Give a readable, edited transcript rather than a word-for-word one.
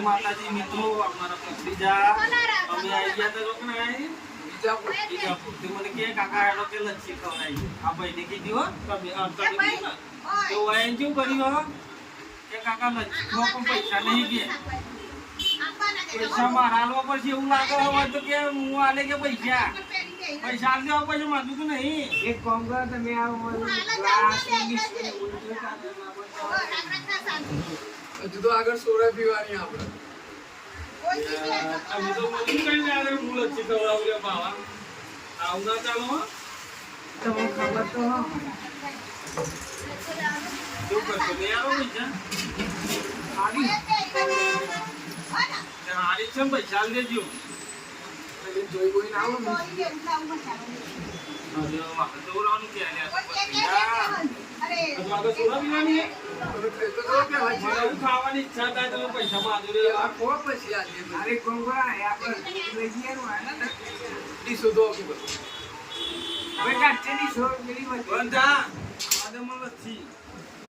માતાજી મિત્રો અમારા ભત્રીજા અમે આવી ગયા તો રોકના બીજાપુર મને કે કાકા હેડો કે લચ્છી ખવડાવી આ ભાઈને કીધી હો તમે તો વાયન શું કર્યું કે કાકા લચ્છી પણ પૈસા નહીં ગયા પૈસા મારા હાલવા પછી એવું લાગે હોય તો કે હું આલે કે પૈસા હાલ દેવા પછી માંગુ તો નહીં એક કામ કરો તમે હજુ તો આગળ સોડા પીવાની આપણે અમે તો મમ્મી કઈ આગળ હું લચ્છી ખવડાવું બાવા આવું ના ચાલો તમને ખબર તો શું કરશો નહીં આવો પૈસા હારી છે પૈસા હાલ દેજો જોઈ કોઈ ના આવો દોરવાનું કે ખાવાની ઈચ્છા થાય તમે પૈસા માંગો પછી અરે કોંગા આપણે બંધા આદમ લચ્છી